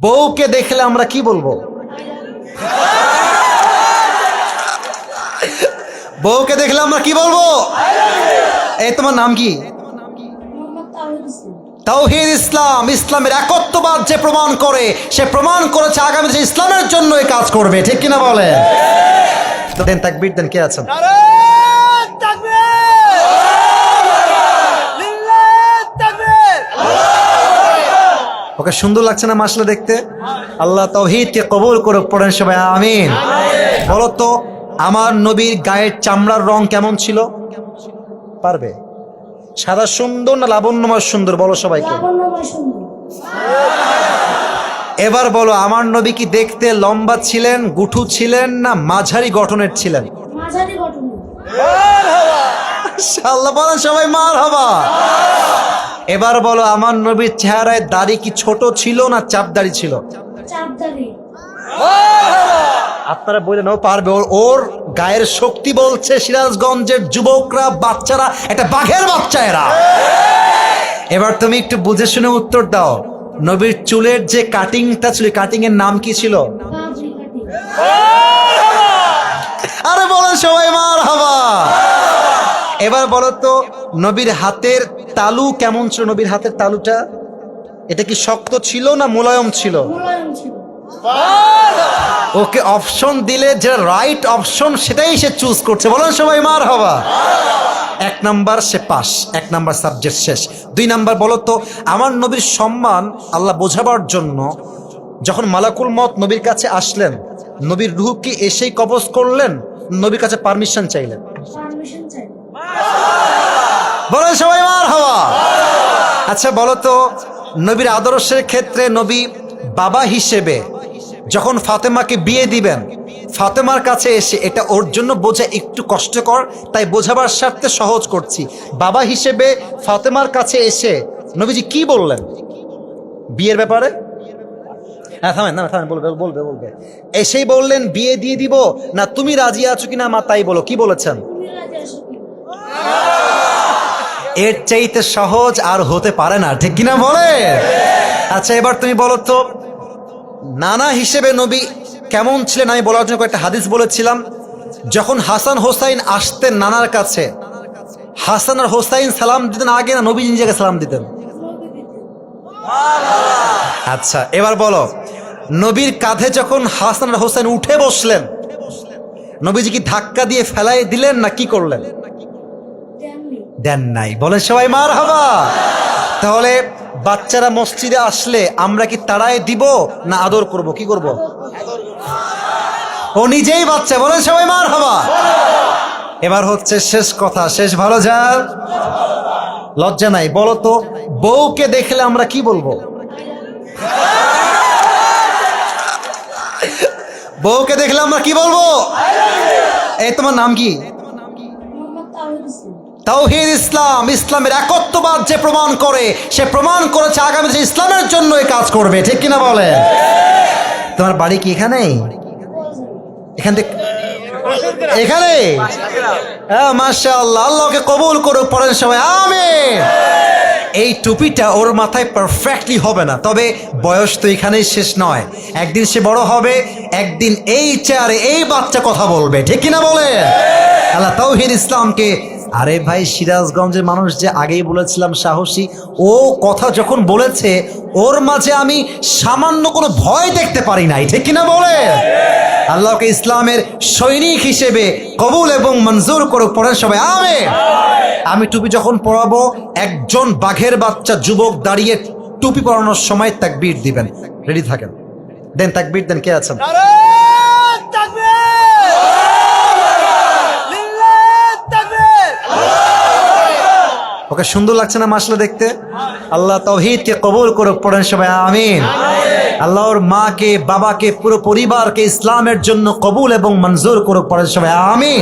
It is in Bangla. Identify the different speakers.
Speaker 1: বউকে দেখলে আমরা কি বলবো? বউকে দেখলে আমরা কি বলবো? এই তোমার নাম কি? তাওহীদ ইসলাম। ইসলামের একত্ববাদ যে প্রমাণ করে, সে প্রমাণ করেছে আগামী ইসলামের জন্য এই কাজ করবে, ঠিক কিনা বলে? দেন তাকবীর দেন। কে আছেন? ওকে সুন্দর লাগছে না মাশাআল্লাহ দেখতে? আল্লাহ তাওহীদকে কবুল করুক, পড়েন সবাই আমিন। বলো তো আমার নবীর গায়ের চামড়ার রং কেমন ছিল? পারবে? সাদা সুন্দর না লাবণ্যময় সুন্দর? বলো সবাইকে। এবার বলো আমার নবী কি দেখতে লম্বা ছিলেন, গুঠু ছিলেন, না মাঝারি গঠনের ছিলেন?
Speaker 2: মাঝারি গঠনের।
Speaker 1: মাশাআল্লাহ বলেন সবাই মারহাবা। এবার বলো আমার নবীর চেহারায় দাড়ি কি ছোট ছিল না চাপ দাড়ি ছিল?
Speaker 2: চাপদারি।
Speaker 1: আপনারা বললেন ও পারবে, ওর গায়ের শক্তি বলছে সিরাজগঞ্জের যুবকরা, বাচ্চারা একটা বাঘের বাচ্চা এরা। এবার তুমি একটু বুঝে শুনে উত্তর দাও, নবীর চুলের যে কাটিংটা ছিল, কাটিং এর নাম কি ছিল?
Speaker 2: বাবরি কাটিং।
Speaker 1: আরে বলেন সবাই মারহাবা। এবার বলো তো নবীর হাতের তালু কেমন ছিল? নবীর হাতের তালুটা এটা কি শক্ত ছিল না মোলায়েম ছিল?
Speaker 2: মোলায়েম ছিল।
Speaker 1: ওকে অপশন দিলে যে রাইট অপশন সেটাই সে চুজ করছে, বলেন সবাই মারহাবা। এক নাম্বার সে পাস, এক নাম্বার সাবজেক্ট শেষ। দুই নাম্বার বলো তো আমার নবীর সম্মান আল্লাহ বোঝাবার জন্য যখন মালাকুল মত নবীর কাছে আসলেন, নবীর রূহ কি এসেই কবজ করলেন, নবীর কাছে পারমিশন চাইলেন?
Speaker 2: পারমিশন চাই।
Speaker 1: বলেন সবাই মারহাবা। আচ্ছা বলো তো নবীর আদর্শের ক্ষেত্রে নবী বাবা হিসেবে যখন ফাতেমাকে বিয়ে দিবেন, ফাতেমার কাছে এসে, এটা ওর জন্য বোঝা একটু কষ্টকর, তাই বোঝাবার স্বার্থে সহজ করছি, বাবা হিসেবে ফাতেমার কাছে এসে নবীজি কি বললেন বিয়ের ব্যাপারে? হ্যাঁ থামেন না, থামেন, বলবে বলবে বলবে। এসেই বললেন বিয়ে দিয়ে দিব, না তুমি রাজি আছো কিনা মা তাই বলো, কি বলেছেন?
Speaker 2: তুমি রাজি আছো কি?
Speaker 1: এর চাইতে সহজ আর হতে পারে না, ঠিক কিনা বলে? আচ্ছা এবার তুমি বলো তো নানা হিসেবে নবী কেমন ছিলেন? আমি বলার জন্য কয়েকটা হাদিস বলেছিলাম। যখন হাসান হোসাইন আসতেন নানার কাছে, হাসান আর হোসাইন সালাম দিতেন আগে না নবী নিজেকে সালাম দিতেন?
Speaker 2: নবী দিতেন।
Speaker 1: আচ্ছা এবার বলো নবীর কাঁধে যখন হাসান আর হোসাইন উঠে বসলেন, নবীজি কি ধাক্কা দিয়ে ফেলাই দিলেন না কি করলেন?
Speaker 2: তেমনি।
Speaker 1: দেন নাই। বলেন সবাই মারহাবা। তাহলে বাচ্চারা মসজিদে আসলে আমরা কি তাড়ায় দিব না আদর করব, কি করব? ও নিজেই বাচ্চা, বলেন সবাই মারহাবা। এবার হচ্ছে শেষ কথা, শেষ ভালো যার লজ্জা নাই। বলো তো বউকে দেখলে আমরা কি বলবো? বউকে দেখলে আমরা কি বলবো? এই তোমার নাম কি?
Speaker 2: মোহাম্মদ তাওহীদ ইসলাম।
Speaker 1: তাওহীদ ইসলাম। ইসলামের একত্ববাদ যে প্রমাণ করে, সে প্রমাণ করেছে আগামী ইসলামের জন্য এই কাজ করবে, ঠিক কিনা বলে? তোমার বাড়ি কি এখানেই? এখান থেকে এখানে? হ্যাঁ মাশাআল্লাহ, আল্লাহকে কবুল করুক, পড়েন সবাই আমিন। এই টুপিটা ওর মাথায় পারফেক্টলি হবে না, তবে বয়স তো এখানেই শেষ নয়, একদিন সে বড় হবে, একদিন এই চেয়ারে এই বাচ্চা কথা বলবে, ঠিক কিনা বলে? আল্লাহ তাওহীদ ইসলামকে, আরে ভাই সিরাজগঞ্জের মানুষ যে আগেই বলেছিলাম সাহসী, ও কথা যখন বলেছে ওর মাঝে আমি সামান্য কোনো ভয় দেখতে পারি নাই, ঠিক কিনা বলে? আল্লাহকে ইসলামের সৈনিক হিসেবে কবুল এবং মঞ্জুর করুক, পড়েন সবাই আমিন। আমি টুপি যখন পরাবো একজন বাঘের বাচ্চা যুবক দাঁড়িয়ে টুপি পরানোর সময় তাকবীর দিবেন, রেডি থাকেন। দেন তাকবীর দেন। কে আছেন? ওকে সুন্দর লাগছে না মাশাআল্লাহ দেখতে? আল্লাহ তাওহীদকে কবুল করুক, পড়েন সবাই আমিন। আল্লাহর মাকে, বাবাকে, পুরো পরিবারকে ইসলামের জন্য কবুল এবং মঞ্জুর করুক, পড়েন সবাই আমিন।